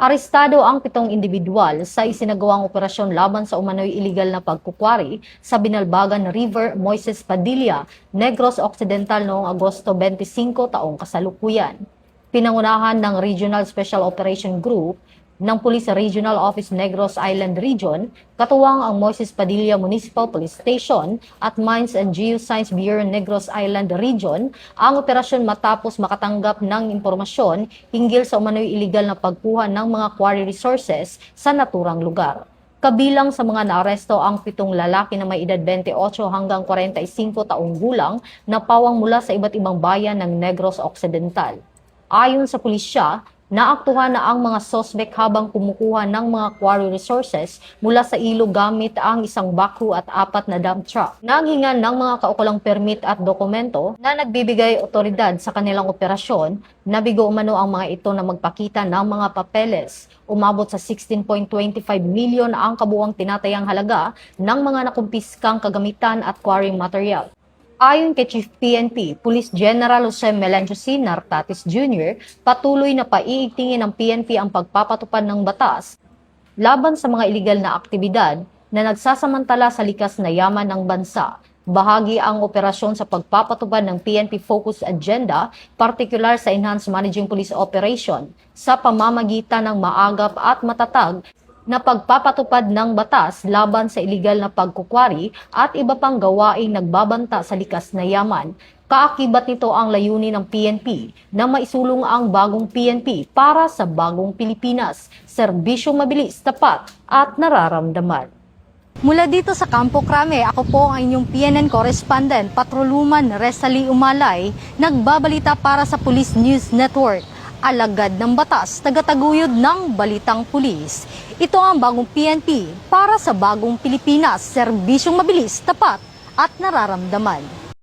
Arestado ang 7 individual sa isinagawang operasyon laban sa umano'y iligal na pagkukwari sa Binalbagan River, Moises Padilla, Negros Occidental noong Agosto 25 taong kasalukuyan. Pinangunahan ng Regional Special Operation Group ng Police Regional Office Negros Island Region, katuwang ang Moises Padilla Municipal Police Station at Mines and Geoscience Bureau Negros Island Region ang operasyon matapos makatanggap ng impormasyon hinggil sa umano'y iligal na pagkuha ng mga quarry resources sa naturang lugar. Kabilang sa mga naaresto ang 7 lalaki na may edad 28 hanggang 45 taong gulang na pawang mula sa iba't ibang bayan ng Negros Occidental. Ayon sa pulisya, naaktuhan na ang mga sospek habang kumukuha ng mga quarry resources mula sa ilog gamit ang isang backhoe at 4 na dump truck. Nanghingan ng mga kaukulang permit at dokumento na nagbibigay otoridad sa kanilang operasyon, nabigo umano ang mga ito na magpakita ng mga papeles. Umabot sa 16.25 million ang kabuuang tinatayang halaga ng mga nakumpiskang kagamitan at quarry material. Ayon kay Chief PNP, Police General Jose Melencio C. Nartatis Jr., patuloy na paiigtingin ng PNP ang pagpapatupad ng batas laban sa mga iligal na aktibidad na nagsasamantala sa likas na yaman ng bansa. Bahagi ang operasyon sa pagpapatupad ng PNP Focus Agenda, partikular sa Enhanced Managing Police Operation, sa pamamagitan ng maagap at matatag na pagpapatupad ng batas laban sa iligal na pagkukwari at iba pang gawaing nagbabanta sa likas na yaman. Kaakibat nito ang layunin ng PNP na maisulong ang bagong PNP para sa bagong Pilipinas, serbisyong mabilis, tapat at nararamdaman. Mula dito sa Campo Crame, ako po ang inyong PNN correspondent, Patroluman Resali Umalay, nagbabalita para sa Police News Network. Alagad ng batas, tagataguyod ng balitang pulis. Ito ang bagong PNP para sa bagong Pilipinas, serbisyong mabilis, tapat at nararamdaman.